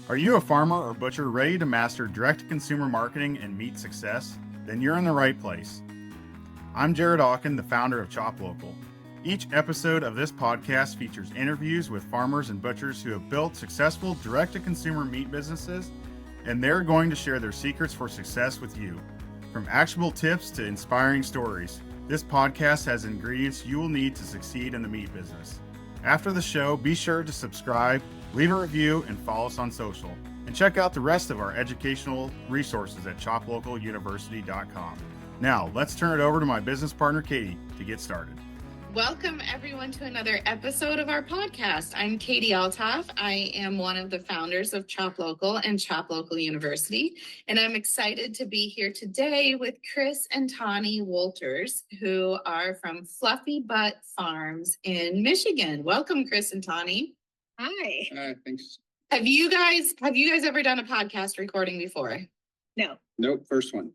Are you a farmer or butcher ready to master direct-to-consumer marketing and meat success? Then you're in the right place. I'm Jared Hawken, the founder of ChopLocal. Each episode of this podcast features interviews with farmers and butchers who have built successful direct-to-consumer meat businesses, and they're going to share their secrets for success with you. From actionable tips to inspiring stories, this podcast has ingredients you will need to succeed in the meat business. After the show, be sure to subscribe, leave a review, and follow us on social. And check out the rest of our educational resources at ChopLocalUniversity.com. Now, let's turn it over to my business partner, Katie, to get started. Welcome, everyone, to another episode of our podcast. I'm Katie Olthoff. I am one of the founders of ChopLocal and ChopLocal University, and I'm excited to be here today with Chris and Tawney Wolters, who are from Fluffy Butt Farms in Michigan. Welcome, Chris and Tawney. Hi. Thanks. Have you guys ever done a podcast recording before? No. Nope, first one.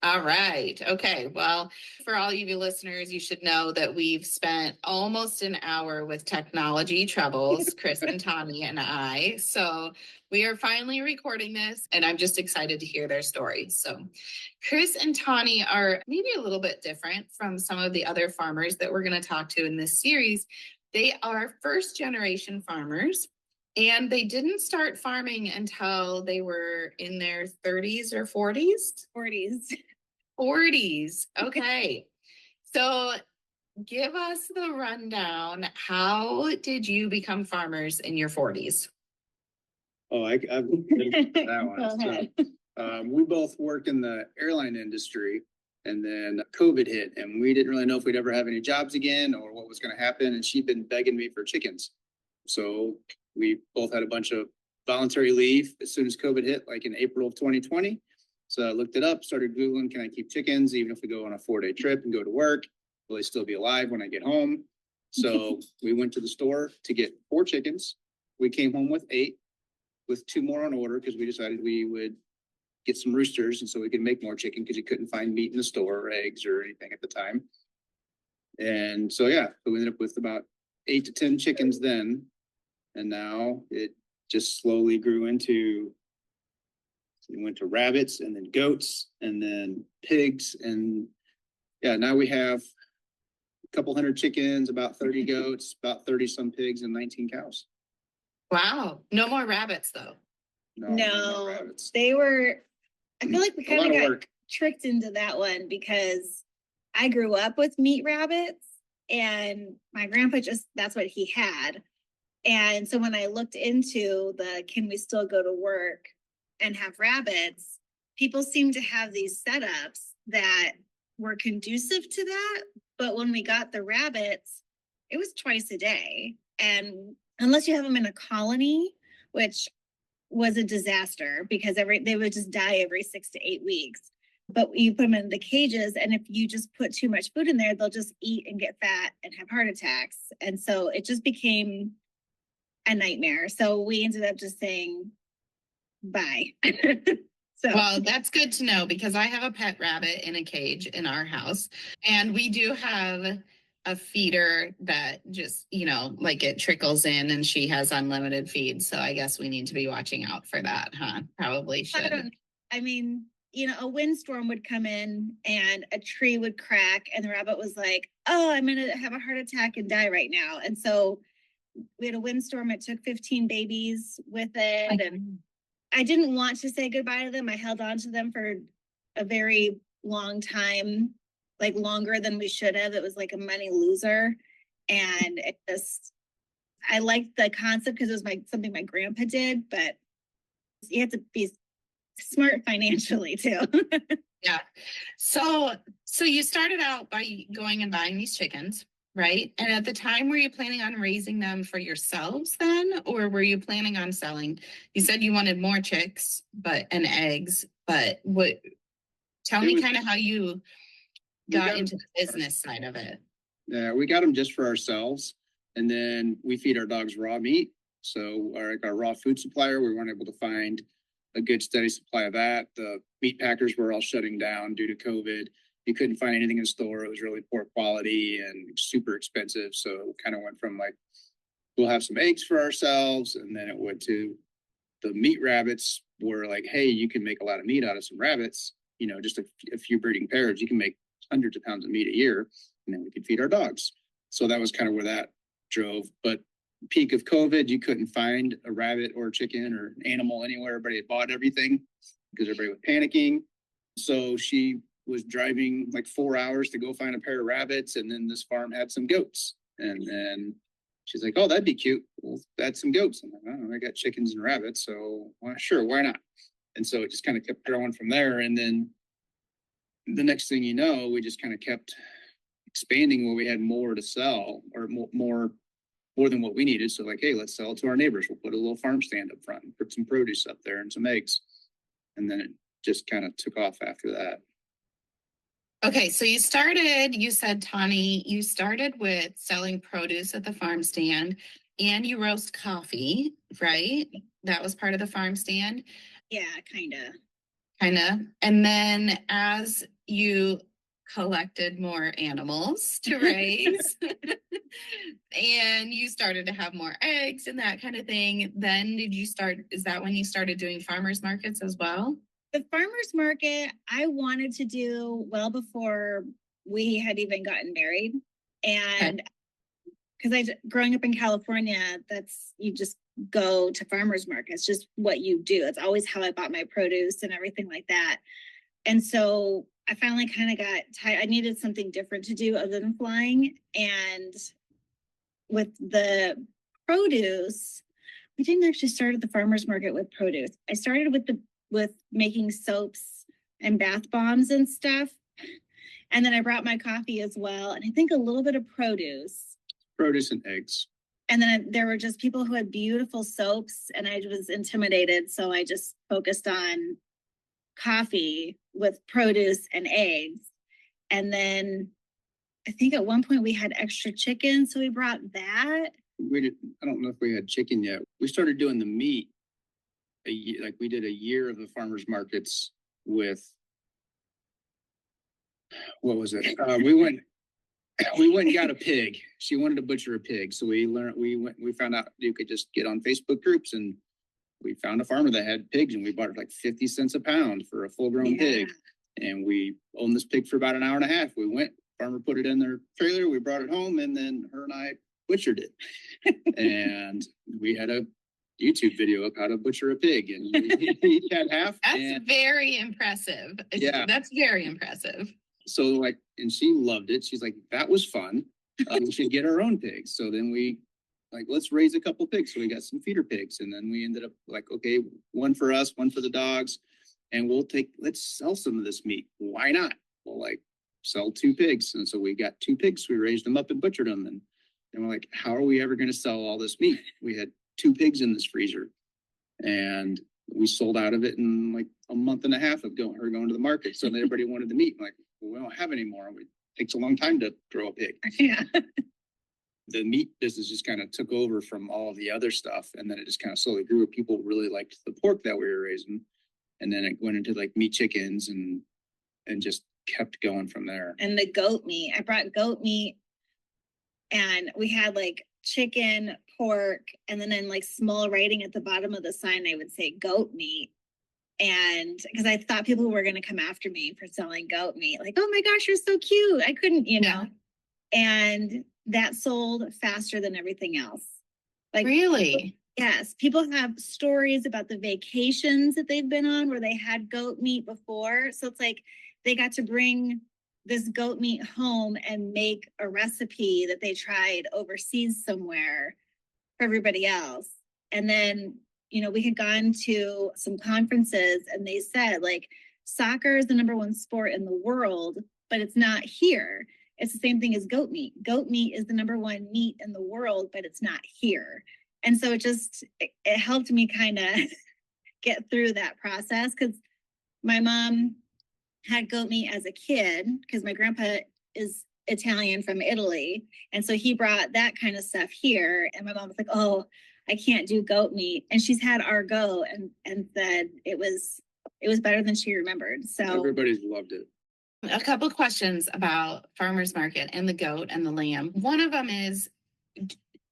All right. Okay. Well, for all of you listeners, you should know that we've spent almost an hour with technology troubles, Chris and Tawney and I. So we are finally recording this, and I'm just excited to hear their stories. So Chris and Tawney are maybe a little bit different from some of the other farmers that we're going to talk to in this series. They are first generation farmers, and they didn't start farming until they were in their 30s or 40s? 40s. 40s. Okay. So give us the rundown. How did you become farmers in your 40s? Oh, I've been that one. Go ahead. So, we both work in the airline industry, and then COVID hit, and we didn't really know if we'd ever have any jobs again or what was going to happen. And she'd been begging me for chickens. So we both had a bunch of voluntary leave as soon as COVID hit, like in April of 2020. So I looked it up, started Googling, can I keep chickens even if we go on a 4-day trip and go to work? Will they still be alive when I get home? So we went to the store to get 4 chickens. We came home with 8, with 2 more on order because we decided we would get some roosters and so we could make more chicken because you couldn't find meat in the store or eggs or anything at the time. And so, yeah, we ended up with about 8 to 10 chickens then. And now it just slowly grew into, we went to rabbits and then goats and then pigs. And yeah, now we have a couple hundred chickens, about 30 goats, about 30 some pigs, and 19 cows. Wow. No more rabbits, though. No more rabbits. They were, I feel like we A kind lot of of got work. tricked into that one because I grew up with meat rabbits and my grandpa that's what he had. And so when I looked into can we still go to work and have rabbits, people seem to have these setups that were conducive to that. But when we got the rabbits, it was twice a day. And unless you have them in a colony, which was a disaster because they would just die every 6 to 8 weeks. But you put them in the cages, and if you just put too much food in there, they'll just eat and get fat and have heart attacks. And so it just became a nightmare. So we ended up just saying bye. Well, that's good to know because I have a pet rabbit in a cage in our house, and we do have a feeder that just, like it trickles in and she has unlimited feed. So I guess we need to be watching out for that, huh? Probably should. A windstorm would come in and a tree would crack and the rabbit was like, oh, I'm going to have a heart attack and die right now. And so we had a windstorm. It took 15 babies with it. And I didn't want to say goodbye to them. I held on to them for a very long time, like longer than we should have. It was like a money loser. And I liked the concept because it was something my grandpa did, but you have to be smart financially too. Yeah. So you started out by going and buying these chickens, right? And at the time, were you planning on raising them for yourselves then, or were you planning on selling? You said you wanted more chicks, and eggs, but tell me kind of how you got into the business side of it. Yeah, we got them just for ourselves, and then we feed our dogs raw meat. So our raw food supplier, we weren't able to find a good steady supply of that. The meat packers were all shutting down due to COVID. You couldn't find anything in the store. It was really poor quality and super expensive. So it kind of went from like, we'll have some eggs for ourselves. And then it went to, the meat rabbits were like, hey, you can make a lot of meat out of some rabbits, just a few breeding pairs, you can make hundreds of pounds of meat a year, and then we could feed our dogs. So that was kind of where that drove. But peak of COVID, you couldn't find a rabbit or a chicken or an animal anywhere. Everybody had bought everything because everybody was panicking. So she was driving like 4 hours to go find a pair of rabbits. And then this farm had some goats. And then she's like, oh, that'd be cute. We'll add some goats. I'm like, oh, I got chickens and rabbits. So sure, why not? And so it just kind of kept growing from there. And then the next thing you know, we just kind of kept expanding where we had more to sell, or more than what we needed. So like, hey, let's sell it to our neighbors. We'll put a little farm stand up front and put some produce up there and some eggs. And then it just kind of took off after that. Okay, so you said, Tawney, you started with selling produce at the farm stand, and you roast coffee, right? That was part of the farm stand? Yeah, kind of. And then as you collected more animals to raise and you started to have more eggs and that kind of thing, then is that when you started doing farmers markets as well? The farmers market I wanted to do well before we had even gotten married. And because growing up in California, you just go to farmers markets, just what you do. It's always how I bought my produce and everything like that. And so I finally kind of got tired. I needed something different to do other than flying. And with the produce, we didn't actually start at the farmers market with produce. I started with making soaps and bath bombs and stuff. And then I brought my coffee as well. And I think a little bit of produce. Produce and eggs. And then there were just people who had beautiful soaps, and I was intimidated. So I just focused on coffee with produce and eggs. And then I think at one point we had extra chicken, so we brought that. I don't know if we had chicken yet. We started doing the meat we did a year of the farmers markets with, what was it? We went and got a pig. She wanted to butcher a pig. So we found out you could just get on Facebook groups, and we found a farmer that had pigs, and we bought it like 50 cents a pound for a full grown pig. And we owned this pig for about an hour and a half. We went, farmer put it in their trailer. We brought it home, and then her and I butchered it. And we had a YouTube video of how to butcher a pig, and we each had half. That's very impressive. Yeah. That's very impressive. So and she loved it. She's like, that was fun. We should get our own pigs. So then we let's raise a couple pigs. So we got some feeder pigs, and then we ended up okay, one for us, one for the dogs, and let's sell some of this meat. Why not? We'll sell 2 pigs. And so we got 2 pigs. We raised them up and butchered them. And we're like, how are we ever going to sell all this meat? We had 2 pigs in this freezer, and we sold out of it in a month and a half of going to the market. So everybody wanted the meat. I'm like, well, we don't have any more. It takes a long time to grow a pig. Yeah. The meat business just kind of took over from all the other stuff. And then it just kind of slowly grew. People really liked the pork that we were raising. And then it went into meat chickens and just kept going from there. And the goat meat, I brought goat meat, and we had chicken, pork, and then in small writing at the bottom of the sign, I would say goat meat. And because I thought people were going to come after me for selling goat meat, oh my gosh, you're so cute. I couldn't, and that sold faster than everything else. Really? Yes. People have stories about the vacations that they've been on where they had goat meat before. So it's they got to bring this goat meat home and make a recipe that they tried overseas somewhere for everybody else. And then, we had gone to some conferences, and they said soccer is the #1 sport in the world, but it's not here. It's the same thing as goat meat. Goat meat is the #1 meat in the world, but it's not here. And so it helped me kind of get through that process, because my mom had goat meat as a kid, because my grandpa is Italian from Italy. And so he brought that kind of stuff here. And my mom was like, oh, I can't do goat meat. And she's had our goat and said it was better than she remembered. So everybody's loved it. A couple of questions about farmers market and the goat and the lamb. One of them is,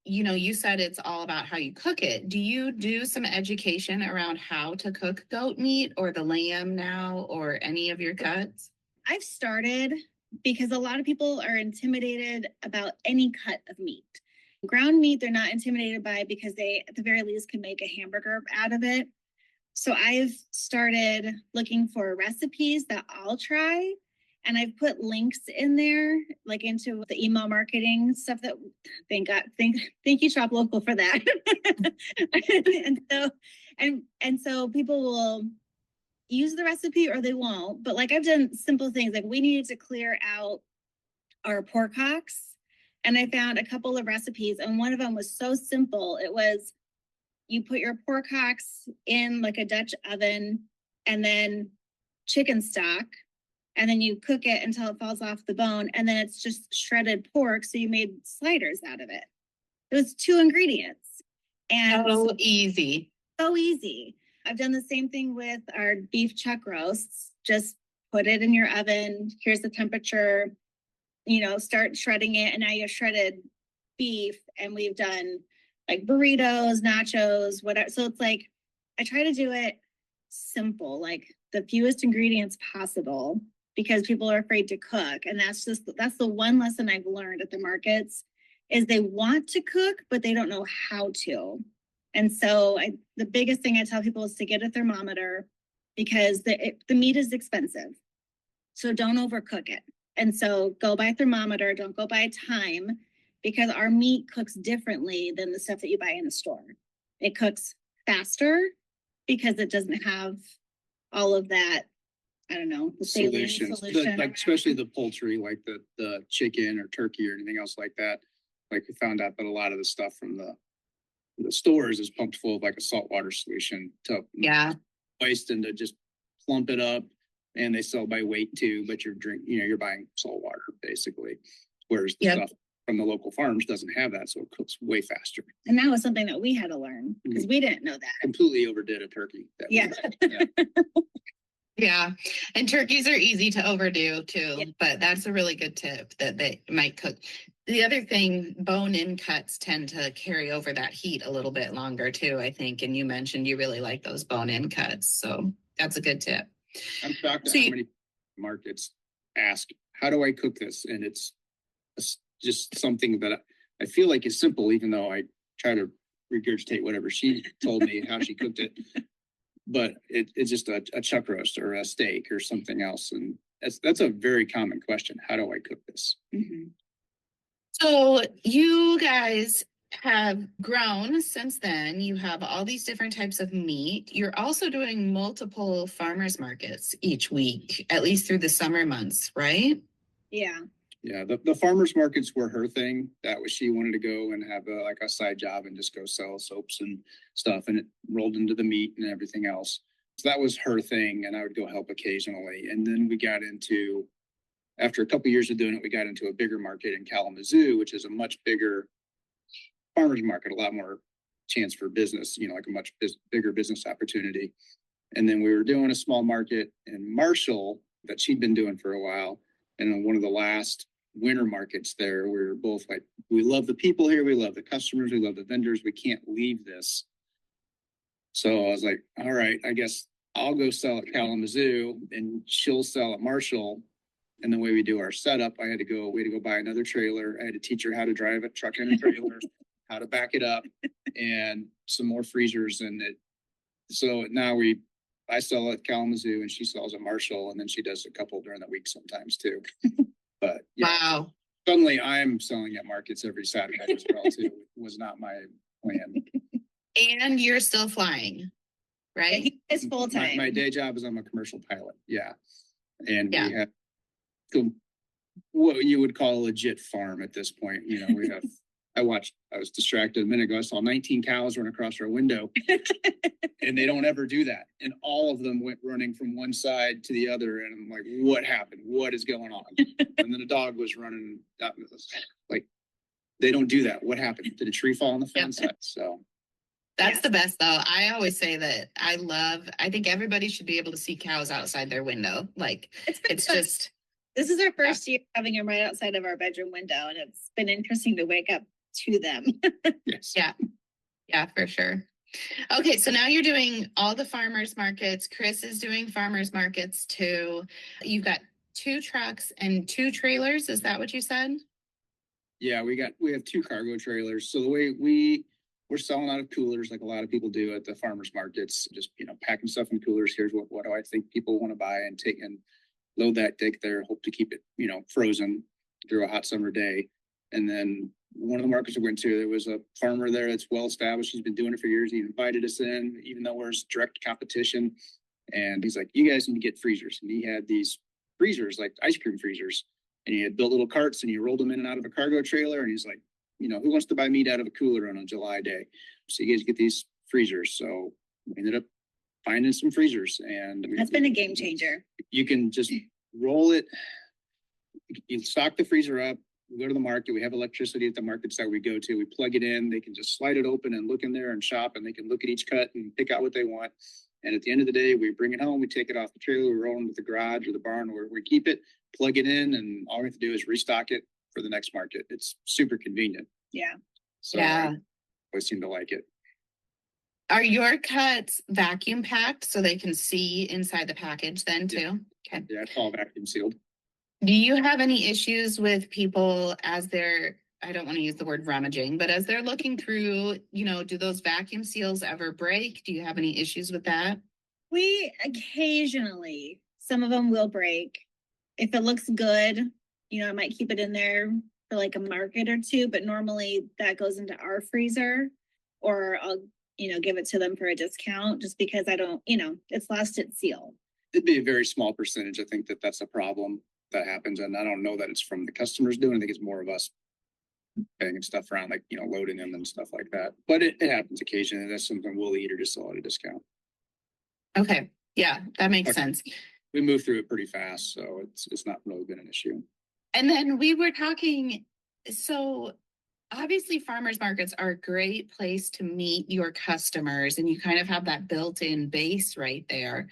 you said it's all about how you cook it. Do you do some education around how to cook goat meat or the lamb now or any of your cuts? I've started because a lot of people are intimidated about any cut of meat. Ground meat, they're not intimidated by because they, at the very least, can make a hamburger out of it. So I've started looking for recipes that I'll try. And I've put links in there, like into the email marketing stuff that, thank God, thank you, ChopLocal, for that. and so people will use the recipe or they won't. But like I've done simple things, like we needed to clear out our pork hocks. And I found a couple of recipes, and one of them was so simple. It was, you put your pork hocks in like a Dutch oven and then chicken stock, and then you cook it until it falls off the bone, and then it's just shredded pork. So you made sliders out of it. It was 2 ingredients. And so easy. So easy. I've done the same thing with our beef chuck roasts. Just put it in your oven. Here's the temperature, start shredding it. And now you have shredded beef. And we've done like burritos, nachos, whatever. So it's like, I try to do it simple, like the fewest ingredients possible, because people are afraid to cook. And that's the one lesson I've learned at the markets is they want to cook, but they don't know how to. And so the biggest thing I tell people is to get a thermometer, because the meat is expensive. So don't overcook it. And so go by thermometer, don't go by time, because our meat cooks differently than the stuff that you buy in the store. It cooks faster because it doesn't have all of that, I don't know, the solutions, solution. like especially the poultry, like the chicken or turkey or anything else like that. Like we found out that a lot of the stuff from the stores is pumped full of like a saltwater solution to waste and to just plump it up, and they sell by weight too, but you're buying salt water basically, whereas the stuff from the local farms doesn't have that, so it cooks way faster. And that was something that we had to learn because we didn't know that. Completely overdid a turkey. Yeah. And turkeys are easy to overdo too, but that's a really good tip that they might cook. The other thing, bone-in cuts tend to carry over that heat a little bit longer too, I think. And you mentioned you really like those bone-in cuts. So that's a good tip. I'm shocked at how many markets ask, how do I cook this? And it's just something that I feel like is simple, even though I try to regurgitate whatever she told me, how she cooked it. But it's just a chuck roast or a steak or something else. And that's a very common question. How do I cook this? Mm-hmm. So you guys have grown since then. You have all these different types of meat. You're also doing multiple farmers markets each week, at least through the summer months, right? Yeah. Yeah, the farmers markets were her thing. That was, she wanted to go and have a side job and just go sell soaps and stuff, and it rolled into the meat and everything else. So that was her thing, and I would go help occasionally. And then we got into, after a couple of years of doing it, we got into a bigger market in Kalamazoo, which is a much bigger farmers market, a lot more chance for business, like a much bigger business opportunity. And then we were doing a small market in Marshall that she'd been doing for a while. And in one of the last winter markets there, we were both like, we love the people here, we love the customers, we love the vendors, we can't leave this. So I was like, all right, I guess I'll go sell at Kalamazoo and she'll sell at Marshall. And the way we do our setup, we had to go buy another trailer. I had to teach her how to drive a truck and a trailer, how to back it up, and some more freezers. And so now I sell at Kalamazoo and she sells at Marshall, and then she does a couple during the week sometimes too. But wow. Suddenly I'm selling at markets every Saturday as well too. It was not my plan. And you're still flying, right? It's full time. My day job is I'm a commercial pilot. Yeah. And we have what you would call a legit farm at this point. We have, I was distracted a minute ago. I saw 19 cows run across our window and they don't ever do that. And all of them went running from one side to the other. And I'm like, what happened? What is going on? And then a dog was running. Like, they don't do that. What happened? Did a tree fall on the fence? So that's the best though. I always say that I think everybody should be able to see cows outside their window. Like it's just. This is our first year having them right outside of our bedroom window. And it's been interesting to wake up to them. Yes. Yeah. Yeah, for sure. Okay, so now you're doing all the farmers markets. Chris is doing farmers markets too. You've got 2 trucks and 2 trailers. Is that what you said? Yeah, we have 2 cargo trailers. So the way we're selling out of coolers like a lot of people do at the farmers markets, just, packing stuff in coolers. Here's what do I think people want to buy, and take and load that, take there, hope to keep it, frozen through a hot summer day. And then one of the markets we went to, there was a farmer there that's well established. He's been doing it for years. He invited us in, even though we're direct competition. And he's like, you guys need to get freezers. And he had these freezers, like ice cream freezers. And he had built little carts and he rolled them in and out of a cargo trailer. And he's like, who wants to buy meat out of a cooler on a July day? So you guys get these freezers. So we ended up finding some freezers. And That's been a game changer. You can just roll it. You stock the freezer up. We go to the market. We have electricity at the markets that we go to. We plug it in. They can just slide it open and look in there and shop, and they can look at each cut and pick out what they want. And at the end of the day, we bring it home. We take it off the trailer. We roll it into the garage or the barn where we keep it, plug it in, and all we have to do is restock it for the next market. It's super convenient. Yeah. So Yeah. I seem to like it. Are your cuts vacuum packed so they can see inside the package then too? Okay. Yeah, it's all vacuum sealed. Do you have any issues with people as they're, I don't want to use the word rummaging, but as they're looking through, do those vacuum seals ever break? Do you have any issues with that? We occasionally, some of them will break. If it looks good, I might keep it in there for like a market or 2, but normally that goes into our freezer, or I'll, give it to them for a discount just because I don't, it's lost its seal. It'd be a very small percentage. I think that's a problem that happens. And I don't know that it's from the customers doing it. I think it's more of us banging stuff around, like, loading them and stuff like that. But it happens occasionally. That's something we'll eat or just sell at a discount. Okay. Yeah, that makes Okay. sense. We move through it pretty fast, so it's not really been an issue. And then we were talking, so obviously farmers markets are a great place to meet your customers, and you kind of have that built-in base right there.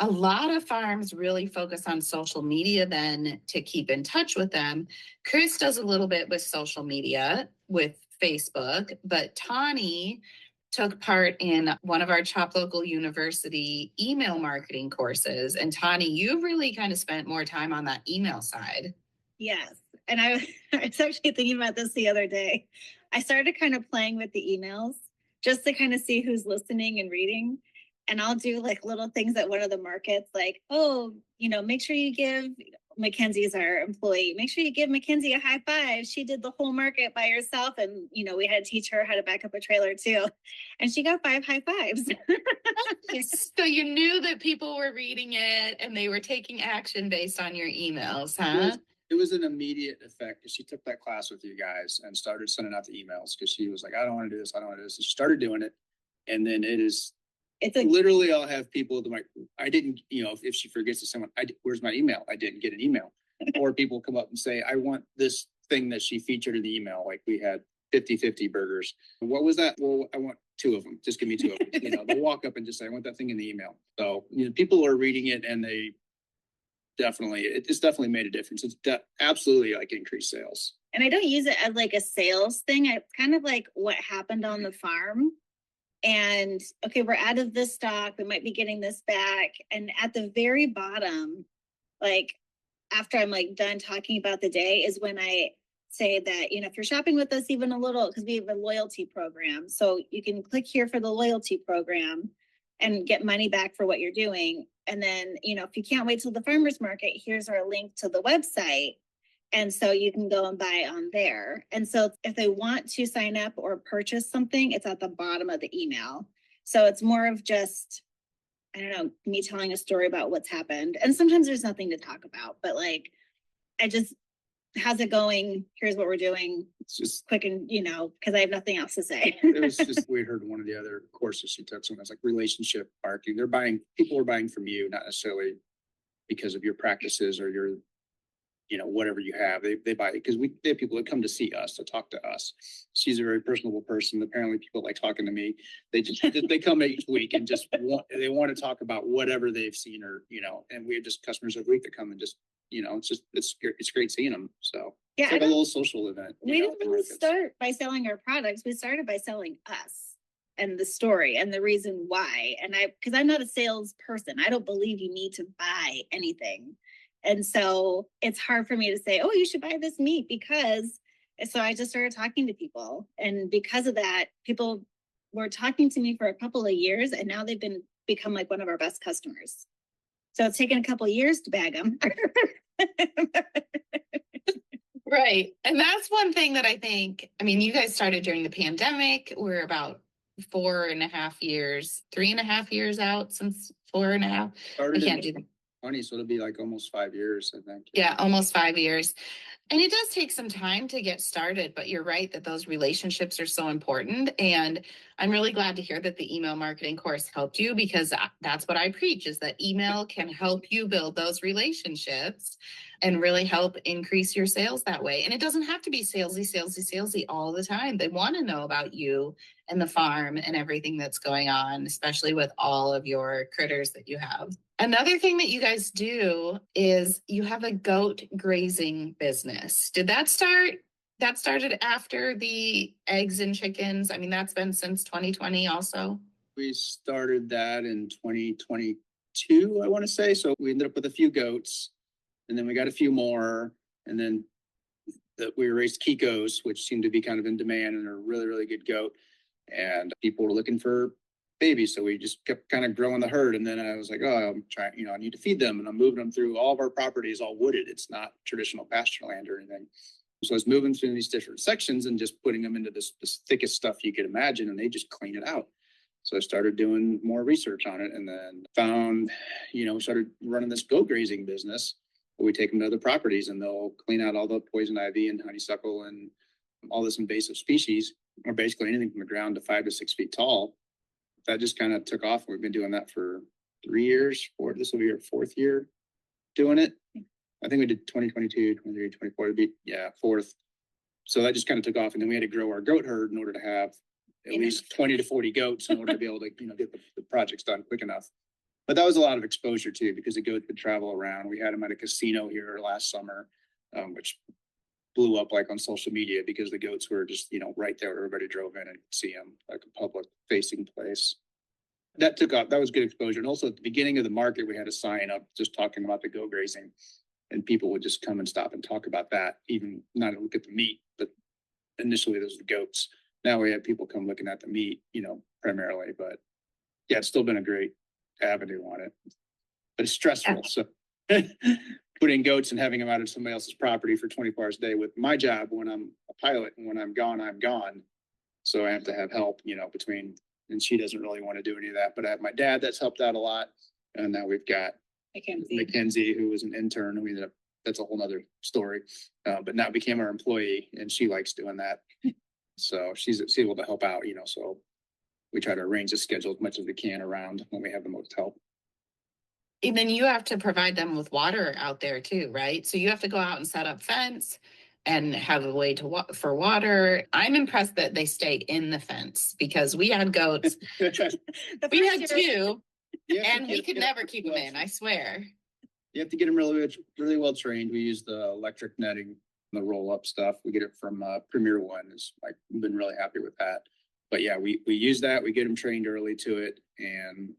A lot of farms really focus on social media then to keep in touch with them. Chris does a little bit with social media with Facebook, but Tawney took part in one of our ChopLocal University email marketing courses. And Tawney, you really kind of spent more time on that email side. Yes. And I was actually thinking about this the other day. I started kind of playing with the emails just to kind of see who's listening and reading. And I'll do like little things at one of the markets, like, make sure you give, Mackenzie's our employee, make sure you give Mackenzie a high five. She did the whole market by herself. And, we had to teach her how to back up a trailer too. And she got 5 high fives. So you knew that people were reading it and they were taking action based on your emails, huh? It was an immediate effect because she took that class with you guys and started sending out the emails because she was like, I don't want to do this. I don't want to do this. And she started doing it. And then it's literally, I'll have people like, I didn't, if she forgets to send one, where's my email? I didn't get an email. Or people come up and say, I want this thing that she featured in the email. Like we had 50-50 burgers. What was that? Well, I want 2 of them. Just give me 2 of them. They'll walk up and just say, I want that thing in the email. So, people are reading it and it's definitely made a difference. It's absolutely like increased sales. And I don't use it as like a sales thing. It's kind of like what happened on the farm. And okay, we're out of this stock. We might be getting this back. And at the very bottom, like after I'm like done talking about the day, is when I say that, if you're shopping with us even a little, because we have a loyalty program. So you can click here for the loyalty program and get money back for what you're doing. And then, if you can't wait till the farmer's market, here's our link to the website. And so you can go and buy on there. And so if they want to sign up or purchase something, it's at the bottom of the email. So it's more of just, I don't know, me telling a story about what's happened. And sometimes there's nothing to talk about, but like, how's it going? Here's what we're doing. It's just quick and, because I have nothing else to say. It was just, we heard one of the other courses she took, something that's like relationship marketing. People are buying from you, not necessarily because of your practices or your, whatever you have. They buy it because they have people that come to see us, to talk to us. She's a very personable person. Apparently people like talking to me. They come each week and they want to talk about whatever they've seen or, and we have just customers every week that come and just, it's great seeing them. So Yeah, It's like a little social event. we didn't really start by selling our products. We started by selling us and the story and the reason why. And because I'm not a salesperson, I don't believe you need to buy anything. And so it's hard for me to say, oh, you should buy this meat because. So I just started talking to people. And because of that, people were talking to me for a couple of years, and now they've become like one of our best customers. So it's taken a couple of years to bag them. Right. And that's one thing that I think, I mean, you guys started during the pandemic. We're about 4.5 years, 3.5 years out since 4.5. Started I can't in do them. 20, so it'll be like almost 5 years, I think. Yeah, almost 5 years. And it does take some time to get started, but you're right that those relationships are so important. And I'm really glad to hear that the email marketing course helped you, because that's what I preach, is that email can help you build those relationships and really help increase your sales that way. And it doesn't have to be salesy all the time. They want to know about you and the farm and everything that's going on, especially with all of your critters that you have. Another thing that you guys do is you have a goat grazing business. Did that start? That started after the eggs and chickens. I mean, that's been since 2020 also. We started that in 2022, I want to say. So we ended up with a few goats, and then we got a few more, and then we raised Kikos, which seemed to be kind of in demand and are really, really good goat. And people were looking for babies, so we just kept kind of growing the herd. And then I was like, oh, I'm trying, I need to feed them, and I'm moving them through. All of our property is all wooded. It's not traditional pasture land or anything. So I was moving through these different sections and just putting them into this thickest stuff you could imagine, and they just clean it out. So I started doing more research on it, and then found, we started running this goat grazing business. We take them to other properties, and they'll clean out all the poison ivy and honeysuckle and all this invasive species, or basically anything from the ground to 5 to 6 feet tall. That just kind of took off. We've been doing that for 3 years. This will be our 4th year doing it. I think we did 2022, 23, 24, it'd be, fourth. So that just kind of took off. And then we had to grow our goat herd in order to have at least 20 to 40 goats in order to be able to, get the projects done quick enough. But that was a lot of exposure too, because the goats would travel around. We had them at a casino here last summer, which blew up like on social media because the goats were just, right there. Everybody drove in and could see them, like a public facing place. That took off. That was good exposure. And also at the beginning of the market, we had a sign up just talking about the goat grazing, and people would just come and stop and talk about that, even not look at the meat, but initially those were the goats. Now we have people come looking at the meat, primarily, but yeah, it's still been a great avenue on it, but it's stressful. So putting goats and having them out of somebody else's property for 24 hours a day with my job, when I'm a pilot and when I'm gone, I'm gone. So I have to have help, between, and she doesn't really want to do any of that, but I have my dad that's helped out a lot. And now we've got Mackenzie, who was an intern, and we ended up, that's a whole nother story, but now became our employee, and she likes doing that. So she's able to help out, so we try to arrange the schedule as much as we can around when we have the most help. And then you have to provide them with water out there too, right? So you have to go out and set up fence and have a way for water. I'm impressed that they stayed in the fence, because we had goats. We had 2. And we could never keep them in, I swear. You have to get them really well trained. We use the electric netting, the roll-up stuff. We get it from Premier One. We've been really happy with that. But yeah, we use that. We get them trained early to it. And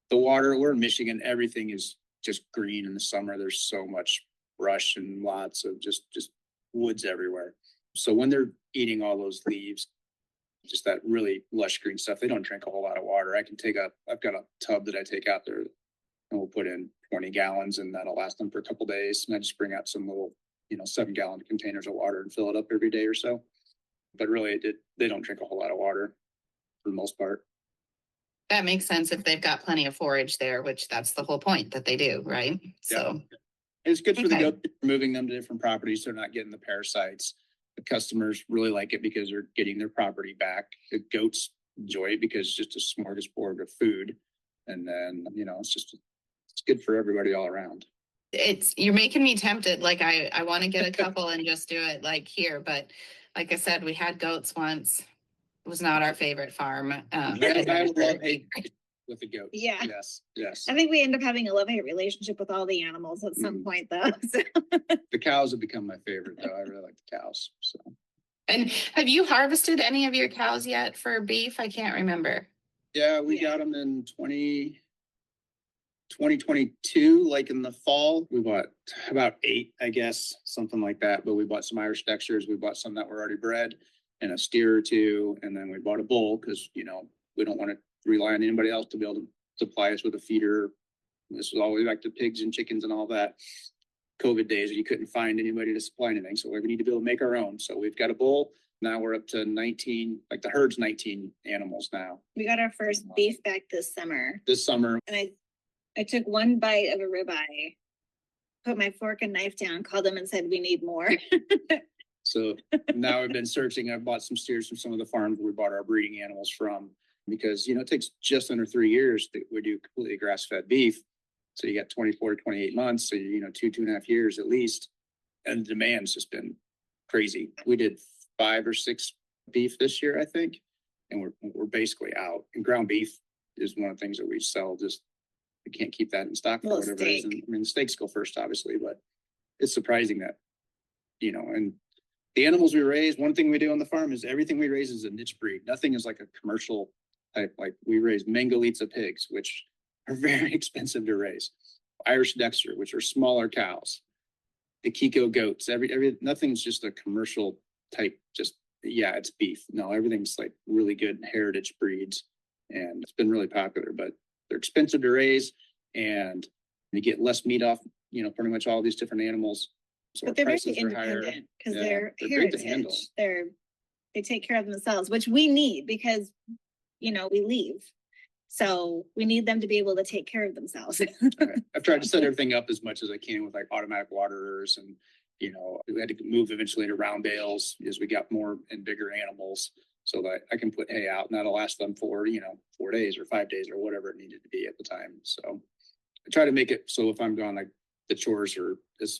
the water, we're in Michigan. Everything is just green in the summer. There's so much brush and lots of just woods everywhere. So when they're eating all those leaves, just that really lush green stuff, they don't drink a whole lot of water. I've got a tub that I take out there, and we'll put in 20 gallons, and that'll last them for a couple days. And I just bring out some little, 7-gallon containers of water and fill it up every day or so. But really, they don't drink a whole lot of water for the most part. That makes sense if they've got plenty of forage there, which that's the whole point that they do, right? So it's good for the goat, moving them to different properties. So they're not getting the parasites. The customers really like it because they're getting their property back. The goats enjoy it because it's just a smorgasbord of food. And then, it's good for everybody all around. You're making me tempted. Like I want to get a couple and just do it like here. But like I said, we had goats once. It was not our favorite farm. I would love, hey, with the goats. Yeah. Yes. I think we end up having a love-hate relationship with all the animals at some point though. So. The cows have become my favorite though. I really like the cows. So. And have you harvested any of your cows yet for beef? I can't remember. Yeah, we got them in 2022, like in the fall. We bought about 8, I guess, something like that. But we bought some Irish Dexters. We bought some that were already bred and a steer or two. And then we bought a bull because, we don't want to rely on anybody else to be able to supply us with a feeder. This was all the way back to pigs and chickens and all that. COVID days, you couldn't find anybody to supply anything. So we need to be able to make our own. So we've got a bull. Now we're up to 19, like the herd's 19 animals now. We got our first beef back this summer. And I took one bite of a ribeye, put my fork and knife down, called them and said, we need more. So now I've been searching. I've bought some steers from some of the farms we bought our breeding animals from because, it takes just under 3 years that we do completely grass-fed beef. So you got 24 to 28 months. So, 2.5 years at least. And the demand's just been crazy. We did 5 or 6 beef this year, I think. And we're basically out. And ground beef is one of the things that we sell. Just we can't keep that in stock for Well, whatever reason. I mean, the steaks go first, obviously, but it's surprising that, and the animals we raise, one thing we do on the farm is everything we raise is a niche breed. Nothing is like a commercial type. Like we raise Mangalitsa pigs, which are very expensive to raise. Irish Dexter, which are smaller cows. The Kiko goats, nothing's just a commercial type, it's beef. No, everything's like really good heritage breeds. And it's been really popular, but they're expensive to raise and you get less meat off, pretty much all these different animals. So but they're very independent because they're heritage. They take care of themselves, which we need because, we leave. So we need them to be able to take care of themselves. Right. I've tried to set everything up as much as I can with like automatic waterers and, we had to move eventually to round bales as we got more and bigger animals so that I can put hay out and that'll last them for, 4 days or 5 days or whatever it needed to be at the time. So I try to make it so if I'm gone, like the chores are as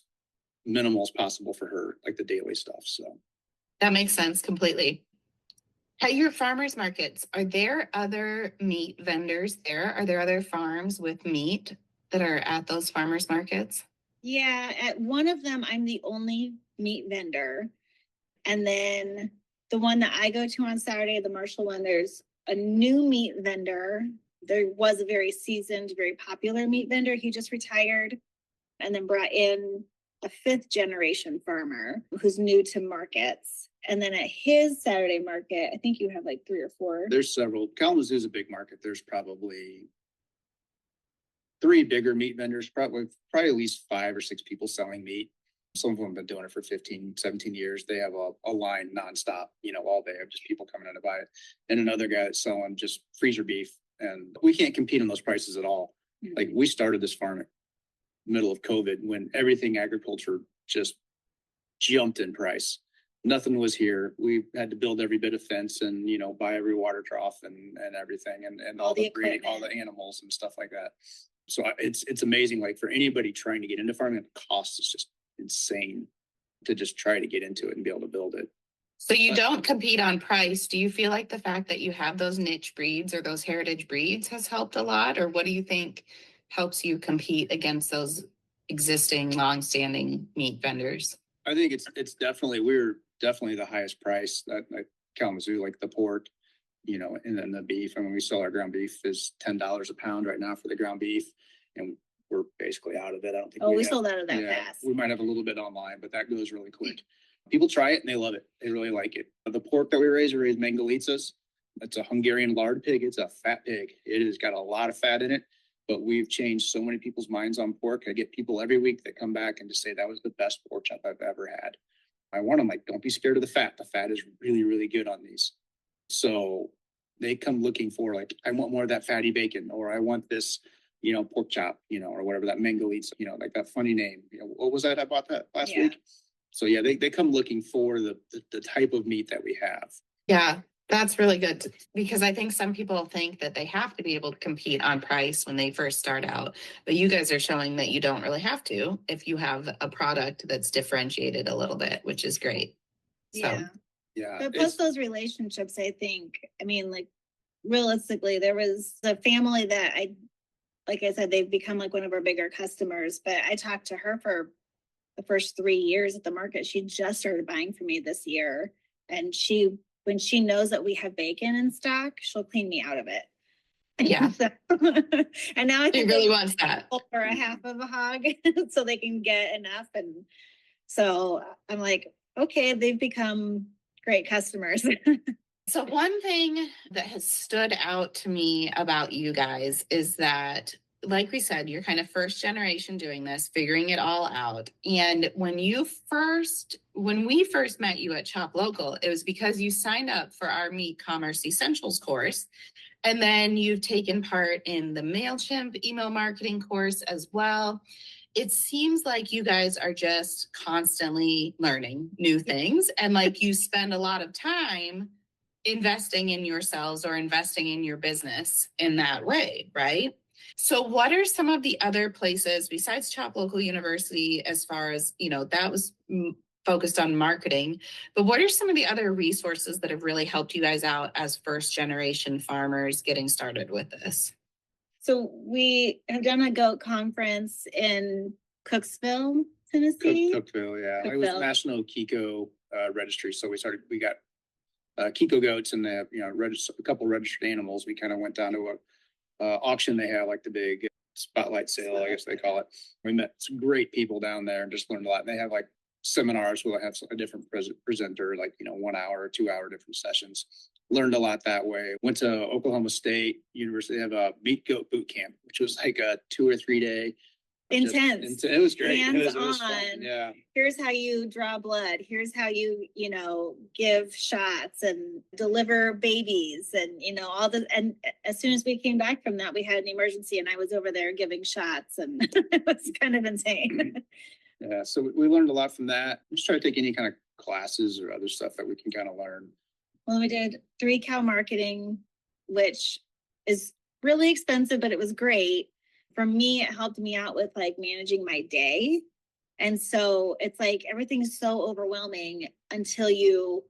minimal as possible for her, like the daily stuff. So that makes sense completely. At your farmers markets, are there other meat vendors there? Are there other farms with meat that are at those farmers markets? Yeah, at one of them, I'm the only meat vendor. And then the one that I go to on Saturday, the Marshall one, there's a new meat vendor. There was a very seasoned, very popular meat vendor. He just retired and then brought in a 5th generation farmer who's new to markets. And then at his Saturday market, I think you have like 3 or 4. There's several. Kalamazoo is a big market. There's probably 3 bigger meat vendors, probably at least 5 or 6 people selling meat. Some of them have been doing it for 15, 17 years. They have a line nonstop, all day of just people coming in to buy it. And another guy that's selling just freezer beef. And we can't compete on those prices at all. Mm-hmm. Like we started this farm at middle of COVID when everything agriculture just jumped in price. Nothing was here. We had to build every bit of fence and, buy every water trough and everything and all the breeding, all the animals and stuff like that. So it's amazing. Like for anybody trying to get into farming, the cost is just insane to just try to get into it and be able to build it. So you don't compete on price. Do you feel like the fact that you have those niche breeds or those heritage breeds has helped a lot? Or what do you think helps you compete against those existing longstanding meat vendors? I think we're definitely the highest price at Kalamazoo, like the pork, and then the beef. I mean, we sell our ground beef is $10 a pound right now for the ground beef. And we're basically out of it. I don't think we sold out of that fast. We might have a little bit online, but that goes really quick. People try it and they love it. They really like it. The pork that we raise Mangalitsas. That's a Hungarian lard pig. It's a fat pig. It has got a lot of fat in it, but we've changed so many people's minds on pork. I get people every week that come back and just say that was the best pork chop I've ever had. I want them like, don't be scared of the fat. The fat is really, really good on these. So they come looking for like, I want more of that fatty bacon, or I want this, pork chop, or whatever that Mangalitsa, like that funny name. What was that? I bought that last week. So yeah, they come looking for the type of meat that we have. Yeah, that's really good because I think some people think that they have to be able to compete on price when they first start out, but you guys are showing that you don't really have to if you have a product that's differentiated a little bit, which is great. So, yeah. But plus those relationships, I think, like realistically, there was a family that like I said, they've become like one of our bigger customers, but I talked to her for the first 3 years at the market. She just started buying from me this year. And when she knows that we have bacon in stock, she'll clean me out of it. Yeah. So, and now I She think really wants that. for a half of a hog so they can get enough. And so I'm like, okay, they've become great customers. So one thing that has stood out to me about you guys is that, like we said, you're kind of first generation doing this, figuring it all out. And when we first met you at ChopLocal, it was because you signed up for our Meat Commerce Essentials course. And then you've taken part in the MailChimp email marketing course as well. It seems like you guys are just constantly learning new things, and like you spend a lot of time investing in yourselves or investing in your business in that way, right? So what are some of the other places besides ChopLocal University, as far as, that was focused on marketing, but what are some of the other resources that have really helped you guys out as first generation farmers getting started with this? So we have done a goat conference in Cooksville, Tennessee. Cookville, yeah. It was Cookville. National Kiko registry. So we got Kiko goats and a couple registered animals. We kind of went down to a auction they have, like the big spotlight sale, I guess they call it. We met some great people down there and just learned a lot. And they have like seminars where they have a different presenter, like 1 hour or 2 hour different sessions. Learned a lot that way. Went to Oklahoma State University. They have a meat goat boot camp, which was like a 2 or 3 day. Intense. It was great. Hands It was on. fun. Yeah. Here's how you draw blood. Here's how you, give shots and deliver babies and, all the, and as soon as we came back from that, we had an emergency and I was over there giving shots and it was kind of insane. Yeah. So we learned a lot from that. Just try to take any kind of classes or other stuff that we can kind of learn. Well, we did 3 cow marketing, which is really expensive, but it was great. For me, it helped me out with like managing my day. And so it's like everything's so overwhelming until you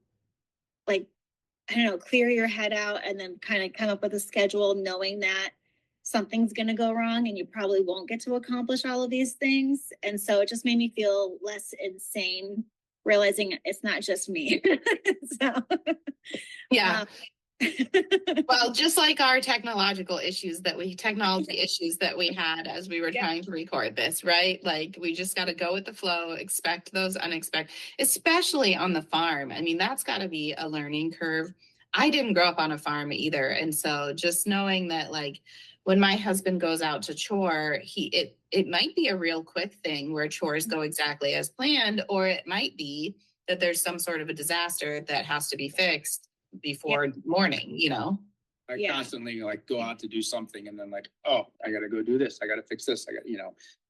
clear your head out and then kind of come up with a schedule, knowing that something's going to go wrong and you probably won't get to accomplish all of these things. And so it just made me feel less insane, realizing it's not just me. So, yeah. Well, just like our technology issues that we had as we were trying to record this, right? Like we just got to go with the flow, expect those unexpected, especially on the farm. I mean, that's got to be a learning curve. I didn't grow up on a farm either. And so just knowing that, like, when my husband goes out to chore, it might be a real quick thing where chores go exactly as planned, or it might be that there's some sort of a disaster that has to be fixed before morning, I constantly go out to do something and then oh, I got to go do this. I got to fix this.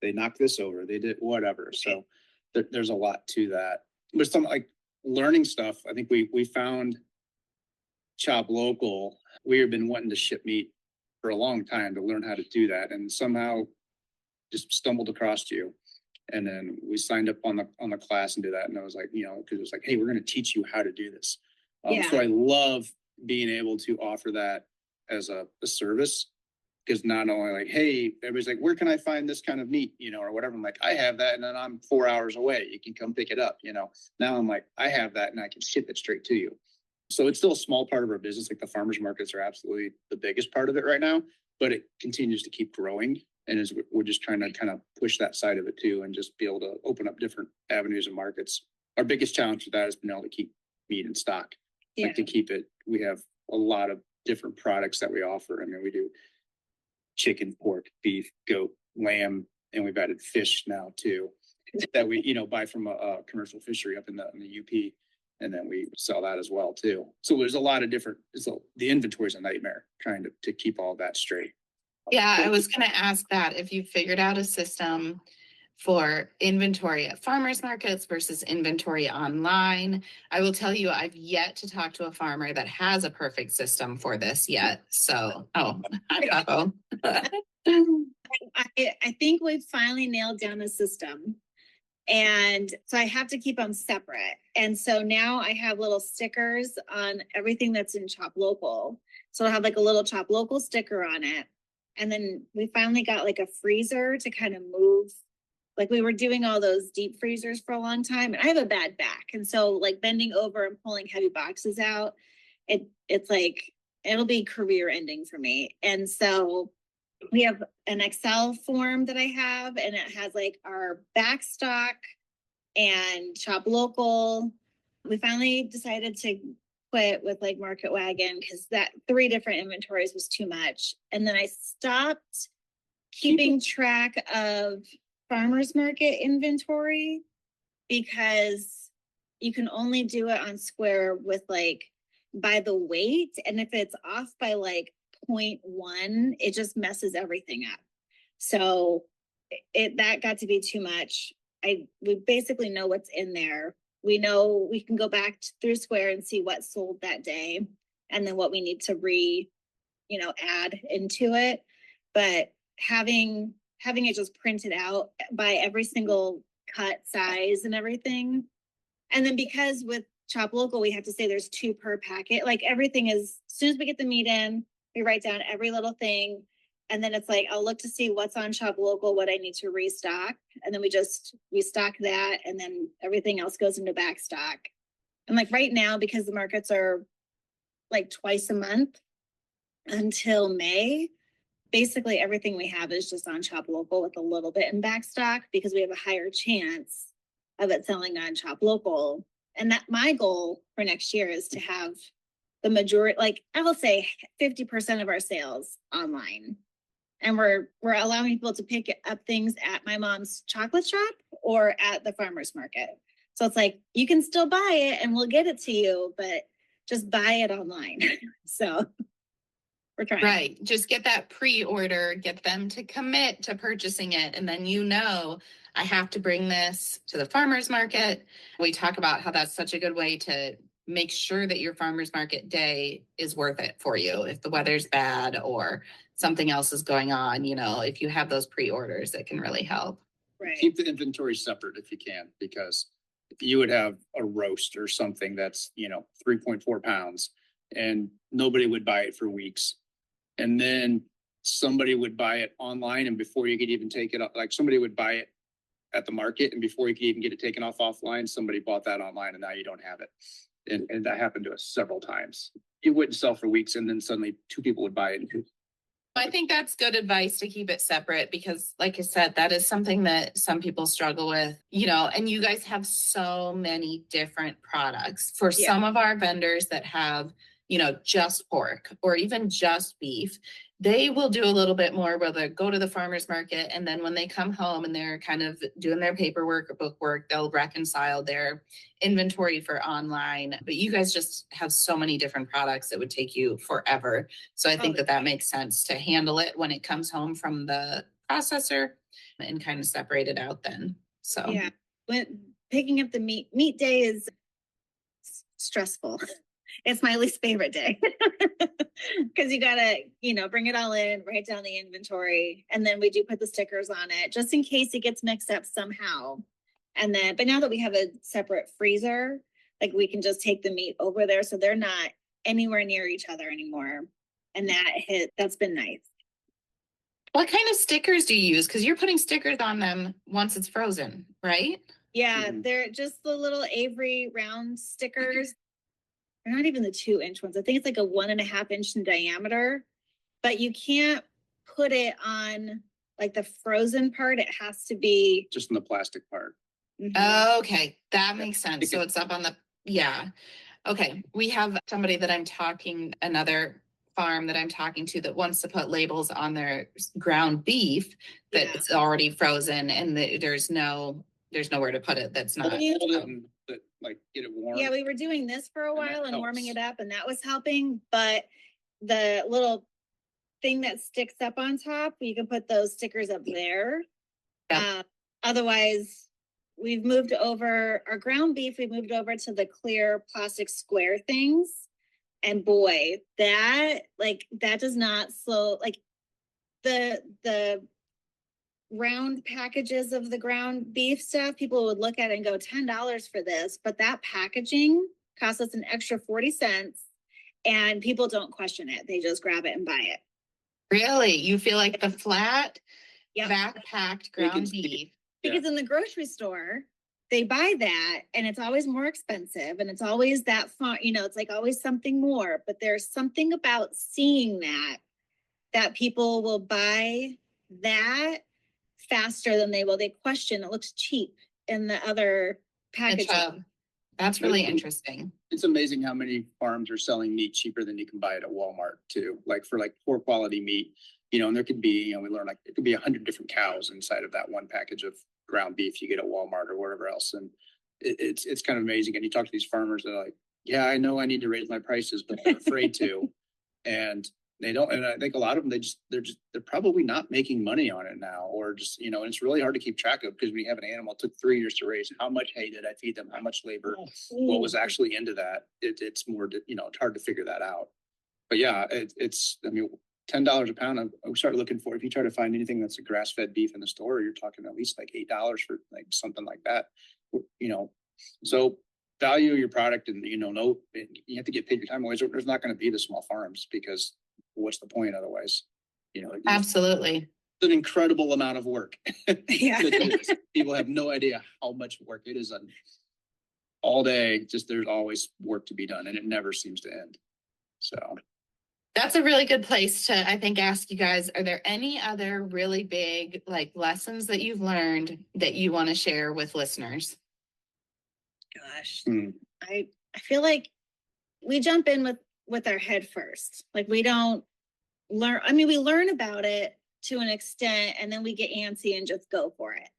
They knocked this over. They did whatever. So there's a lot to that. But some learning stuff. I think we found ChopLocal. We have been wanting to ship meat for a long time to learn how to do that, and somehow just stumbled across you. And then we signed up on the class and did that. And I was like, because it was like, hey, we're going to teach you how to do this. So I love being able to offer that as a service, because not only hey, everybody's like, where can I find this kind of meat, or whatever. I'm like, I have that, and then I'm 4 hours away. You can come pick it up. Now I'm like, I have that, and I can ship it straight to you. So it's still a small part of our business. Like the farmers markets are absolutely the biggest part of it right now, but it continues to keep growing. And we're just trying to kind of push that side of it too, and just be able to open up different avenues and markets. Our biggest challenge with that has been able to keep meat in stock. To keep it. We have a lot of different products that we offer. I mean, we do chicken, pork, beef, goat, lamb, and we've added fish now too, that we buy from a commercial fishery up in the UP, and then we sell that as well too. So there's a lot of different. So the inventory is a nightmare trying to keep all that straight. Yeah, I was going to ask that if you figured out a system for inventory at farmers markets versus inventory online. I will tell you, I've yet to talk to a farmer that has a perfect system for this yet. So, I think we've finally nailed down a system. And so I have to keep them separate. And so now I have little stickers on everything that's in ChopLocal. So it'll have like a little ChopLocal sticker on it. And then we finally got like a freezer to kind of move. Like we were doing all those deep freezers for a long time, and I have a bad back. And so like bending over and pulling heavy boxes out, it's like, it'll be career ending for me. And so we have an Excel form that I have, and it has like our back stock and ChopLocal. We finally decided to quit with like Market Wagon because that 3 different inventories was too much. And then I stopped keeping track of farmers market inventory because you can only do it on Square with like by the weight. And if it's off by like 0.1, it just messes everything up. So that got to be too much. We basically know what's in there. We know we can go back through Square and see what sold that day and then what we need to add into it. But having it just printed out by every single cut size and everything. And then because with ChopLocal, we have to say there's 2 per packet. Like everything is, as soon as we get the meat in, we write down every little thing. And then it's like, I'll look to see what's on ChopLocal, what I need to restock. And then we stock that. And then everything else goes into back stock. And like right now, because the markets are like twice a month until May, basically everything we have is just on ChopLocal with a little bit in back stock because we have a higher chance of it selling on ChopLocal. And that my goal for next year is to have the majority, like I will say 50% of our sales online. And we're allowing people to pick up things at my mom's chocolate shop or at the farmer's market. So it's like, you can still buy it and we'll get it to you, but just buy it online. So we're trying. Right. Just get that pre-order, get them to commit to purchasing it. And then, I have to bring this to the farmer's market. We talk about how that's such a good way to make sure that your farmer's market day is worth it for you. If the weather's bad or something else is going on, if you have those pre-orders, it can really help. Right. Keep the inventory separate if you can, because if you would have a roast or something that's, 3.4 pounds and nobody would buy it for weeks. And then somebody would buy it online, and before you could even take it up, like somebody would buy it at the market, and before you could even get it taken offline, somebody bought that online and now you don't have it. And that happened to us several times. It wouldn't sell for weeks, and then suddenly 2 people would buy it. I think that's good advice to keep it separate because, like I said, that is something that some people struggle with, and you guys have so many different products. For some of our vendors that have, just pork or even just beef, they will do a little bit more where they go to the farmer's market, and then when they come home and they're kind of doing their paperwork or bookwork, they'll reconcile their inventory for online. But you guys just have so many different products that would take you forever. So I think that makes sense to handle it when it comes home from the processor and kind of separate it out then. So yeah, when picking up the meat day is stressful. It's my least favorite day because you gotta, bring it all in, write down the inventory, and then we do put the stickers on it just in case it gets mixed up somehow. And then, but now that we have a separate freezer, like we can just take the meat over there, so they're not anywhere near each other anymore. And that's been nice. What kind of stickers do you use? Because you're putting stickers on them once it's frozen, right? Yeah, they're just the little Avery round stickers. They're not even the 2-inch ones. I think it's like a 1.5 inch in diameter, but you can't put it on like the frozen part. It has to be Just in the plastic part. Mhm. Okay, that makes sense. So it's up on okay. We have somebody that another farm that I'm talking to that wants to put labels on their ground beef that it's already frozen and there's nowhere to put it. That's not. Hold it and get it warm. Yeah, we were doing this for a while and warming it up, and that was helping. But the little thing that sticks up on top, you can put those stickers up there. Yep. Otherwise, we've moved over our ground beef. We moved over to the clear plastic square things, and boy, that does not slow. Like the round packages of the ground beef stuff, people would look at it and go $10 for this, but that packaging cost us an extra 40 cents. and people don't question it. They just grab it and buy it. Really? You feel like the flat, Yep. backpacked ground Bacon. beef? Because in the grocery store, they buy that and it's always more expensive and it's always that fun, it's like always something more. But there's something about seeing that people will buy that faster than they question. It looks cheap in the other packaging. That's really interesting. It's amazing how many farms are selling meat cheaper than you can buy it at Walmart too. Like for poor quality meat, and there could be, we learn it could be 100 different cows inside of that one package of ground beef you get at Walmart or wherever else. And it's kind of amazing. And you talk to these farmers, they're like, yeah, I know I need to raise my prices, but they're afraid to. And they don't. And I think a lot of them, they're probably not making money on it now, or just, and it's really hard to keep track of, because when you have an animal, it took 3 years to raise. How much hay did I feed them? How much labor? What was actually into that? It's more, it's hard to figure that out. But yeah, it's $10 a pound. We start looking for, if you try to find anything that's a grass-fed beef in the store, you're talking at least like $8 for like something like that. So value your product, and you have to get paid your time. Otherwise, there's not going to be the small farms, because what's the point otherwise? Absolutely. It's an incredible amount of work. Yeah. People have no idea how much work it is all day. Just there's always work to be done, and it never seems to end. So that's a really good place to, I think, ask you guys, are there any other really big lessons that you've learned that you want to share with listeners? Gosh, I feel like we jump in with our head first. Like, we don't learn. We learn about it to an extent, and then we get antsy and just go for it.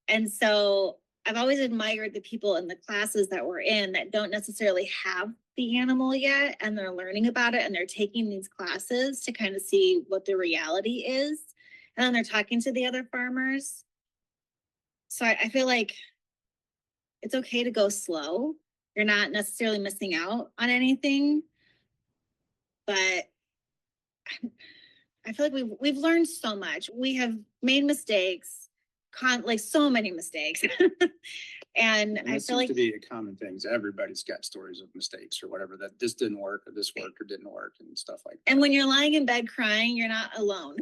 And so I've always admired the people in the classes that we're in that don't necessarily have the animal yet, and they're learning about it, and they're taking these classes to kind of see what the reality is. And then they're talking to the other farmers. So I feel like it's okay to go slow. You're not necessarily missing out on anything, but I feel like we've learned so much. We have made mistakes, so many mistakes. And I feel like to be a common thing. Everybody's got stories of mistakes or whatever, that this didn't work, or this worked or didn't work, and stuff like that. And when you're lying in bed crying, you're not alone.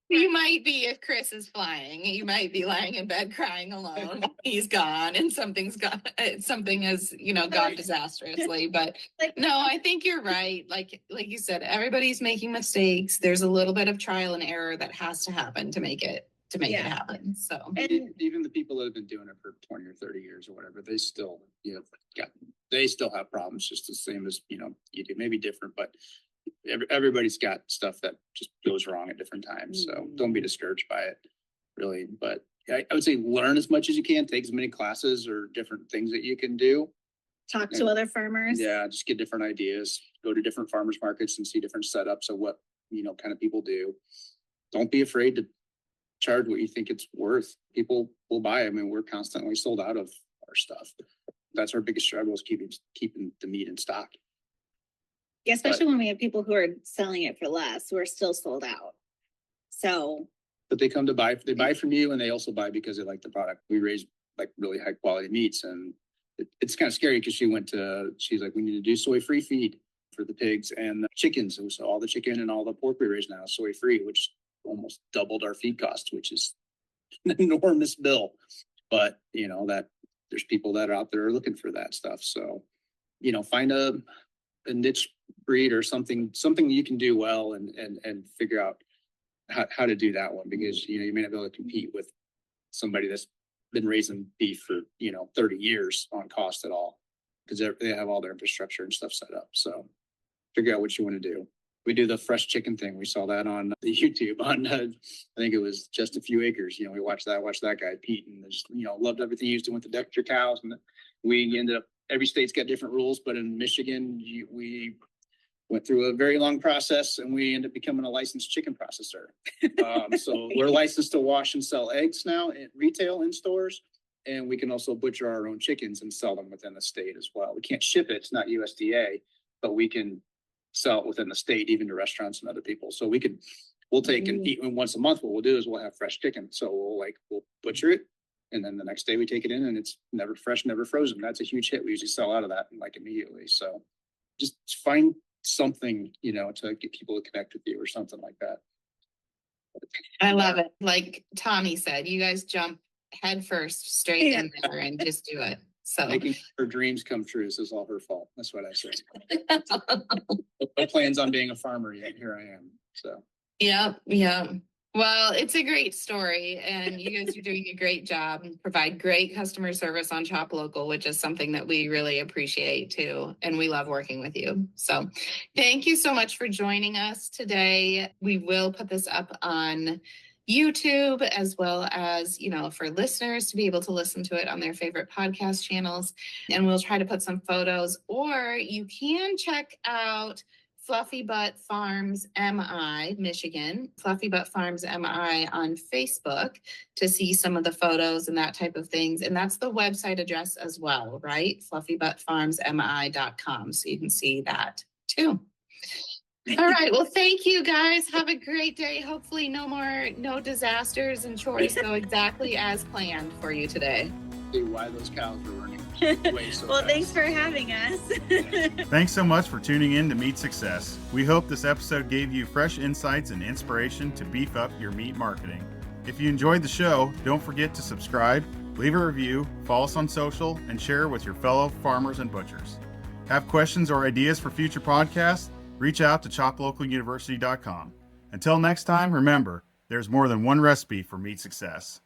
You might be, if Chris is flying, you might be lying in bed crying alone. He's gone and something has, gone disastrously. But no, I think you're right. Like you said, everybody's making mistakes. There's a little bit of trial and error that has to happen to make it happen. So even the people that have been doing it for 20 or 30 years or whatever, they still, they still have problems, just the same as, you do, maybe different, but everybody's got stuff that just goes wrong at different times. So don't be discouraged by it, really. But I would say learn as much as you can, take as many classes or different things that you can do. Talk to other farmers. Yeah, just get different ideas, go to different farmers markets and see different setups of what, kind of people do. Don't be afraid to charge what you think it's worth. People will buy. We're constantly sold out of our stuff. That's our biggest struggle, is keeping the meat in stock. Yeah, especially when we have people who are selling it for less, we're still sold out. So, but they come to buy. They buy from you, and they also buy because they like the product. We raise really high quality meats, and it's kind of scary, because she's like, we need to do soy-free feed for the pigs and the chickens. And so all the chicken and all the pork we raise now is soy-free, which almost doubled our feed costs, which is an enormous bill. But that there's people that are out there looking for that stuff. So, find a niche breed or something you can do well, and figure out how to do that one, because you may not be able to compete with somebody that's been raising beef for 30 years on cost at all, because they have all their infrastructure and stuff set up. So figure out what you want to do. We do the fresh chicken thing. We saw that on the YouTube on I think it was Just a Few Acres. We watched that guy Pete, and just loved everything he used to with the Dexter cows. And we ended up, every state's got different rules, but in Michigan we went through a very long process, and we ended up becoming a licensed chicken processor. So we're licensed to wash and sell eggs now at retail in stores, and we can also butcher our own chickens and sell them within the state as well. We can't ship it; it's not USDA, but we can sell it within the state, even to restaurants and other people. So we'll take and eat once a month. What we'll do is we'll have fresh chicken. So we'll butcher it, and then the next day we take it in, and it's never fresh, never frozen. That's a huge hit. We usually sell out of that immediately. So just find something, to get people to connect with you or something like that. I love it. Like Tommy said, you guys jump head first straight in there and just do it. So Making her dreams come true. This is all her fault. That's what I say. No plans on being a farmer yet. Here I am. So. Yep. Well, it's a great story, and you guys are doing a great job and provide great customer service on ChopLocal, which is something that we really appreciate too. And we love working with you. So thank you so much for joining us today. We will put this up on YouTube, as well as, for listeners to be able to listen to it on their favorite podcast channels. And we'll try to put some photos, or you can check out Fluffy Butt Farms MI, Michigan, Fluffy Butt Farms MI on Facebook to see some of the photos and that type of things. And that's the website address as well, right? fluffybuttfarmsmi.com. So you can see that too. All right. Well, thank you guys. Have a great day. Hopefully no disasters and chores go exactly as planned for you today. See why those cows were running away so Well, fast. thanks for having us. Thanks so much for tuning in to Meat Success. We hope this episode gave you fresh insights and inspiration to beef up your meat marketing. If you enjoyed the show, don't forget to subscribe, leave a review, follow us on social, and share with your fellow farmers and butchers. Have questions or ideas for future podcasts? Reach out to ChopLocalUniversity.com. Until next time, remember, there's more than one recipe for meat success.